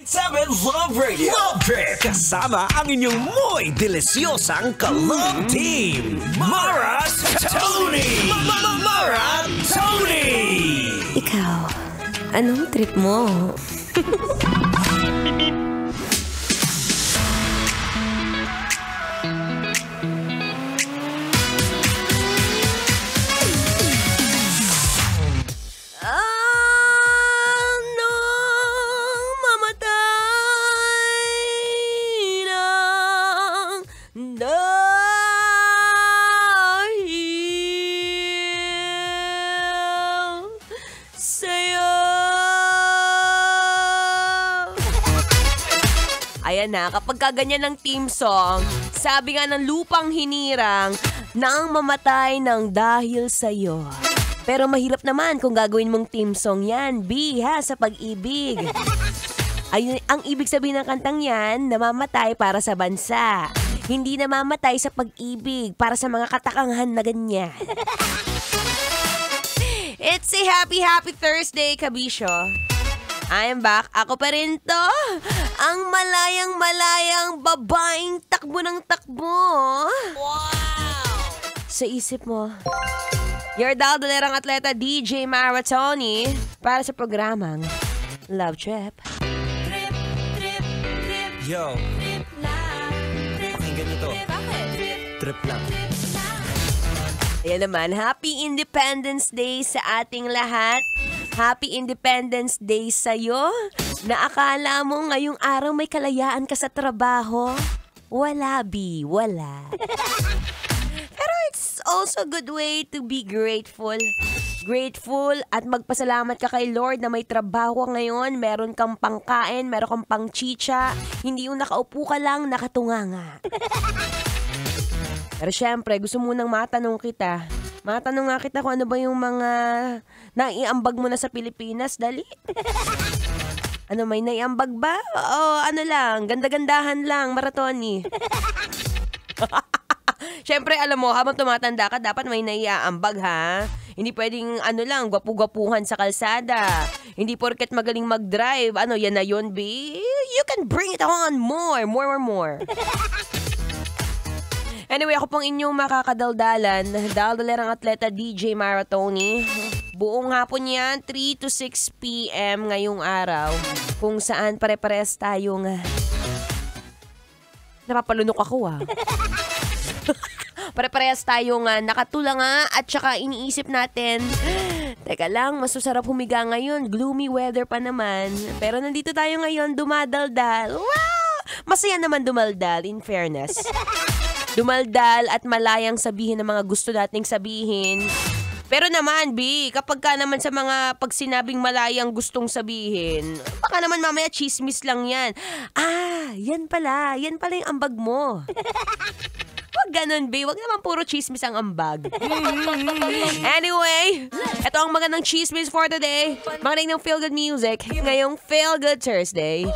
7 Love Radio. Love Trip. Kasama ang inyong muy delisyosang ka-love team. Mara Tony. Mara Tony. Ikaw, anong trip mo? Ayan na, kapag kaganyan ng team song, sabi nga ng lupang hinirang, nang mamatay ng dahil sa'yo. Pero mahirap naman kung gagawin mong team song yan, B, ha, sa pag-ibig. Ayun, ang ibig sabihin ng kantang yan, namamatay para sa bansa. Hindi namamatay sa pag-ibig para sa mga katakanghan na ganyan. It's a happy Thursday, Kabisyo. I am back. Ako pa rin to. Ang malayang babaeng takbo ng takbo. Wow! Sa isip mo. Your daldalerang atleta DJ Maratoni para sa programang Love Trip. Trip, trip, trip. Yo. Trip lang. Pakinggan nyo to. Bakit? Trip lang. Ayan naman, Happy Independence Day sa ating lahat. Happy Independence Day sa'yo. Na akala mo ngayong araw may kalayaan ka sa trabaho. Wala, B. Wala. Pero it's also a good way to be grateful. Grateful at magpasalamat ka kay Lord na may trabaho ngayon, meron kang pangkain, meron kang pangchicha, hindi yung nakaupo ka lang, nakatunganga. Pero syempre, gusto munang matanong kita. Matanong nga kita kung ano ba yung mga naiambag mo na sa Pilipinas, dali. Ano, may naiambag ba? O ano lang, ganda-gandahan lang, Maratoni. Syempre, alam mo, habang tumatanda ka, dapat may naiaambag, ha? Hindi pwedeng, ano lang, gwapu-gwapuhan sa kalsada. Hindi porket magaling mag-drive. Ano, yan na yun, B? You can bring it on more. Anyway, ako pong inyong makakadaldalan, daldalerang atleta DJ Maratoni. Buong hapon yan, 3 to 6 p.m. ngayong araw, kung saan pare-pares tayong napapalunok ako, Pare-parehas tayong nakatulanga at saka iniisip natin, teka lang, mas masarap humiga ngayon, gloomy weather pa naman. Pero nandito tayo ngayon, dumadaldal. Wow! Masaya naman dumaldal, in fairness. Dumaldal at malayang sabihin ng mga gusto nating sabihin. Pero naman, B, kapag ka naman sa mga pag sinabing malayang gustong sabihin, baka naman mamaya chismis lang yan. Yan pala yung ambag mo. Wag ganun, B. Wag naman puro chismis ang ambag. Anyway, ito ang magandang chismis for today. Makinig ng Feel Good Music ngayong Feel Good Thursday.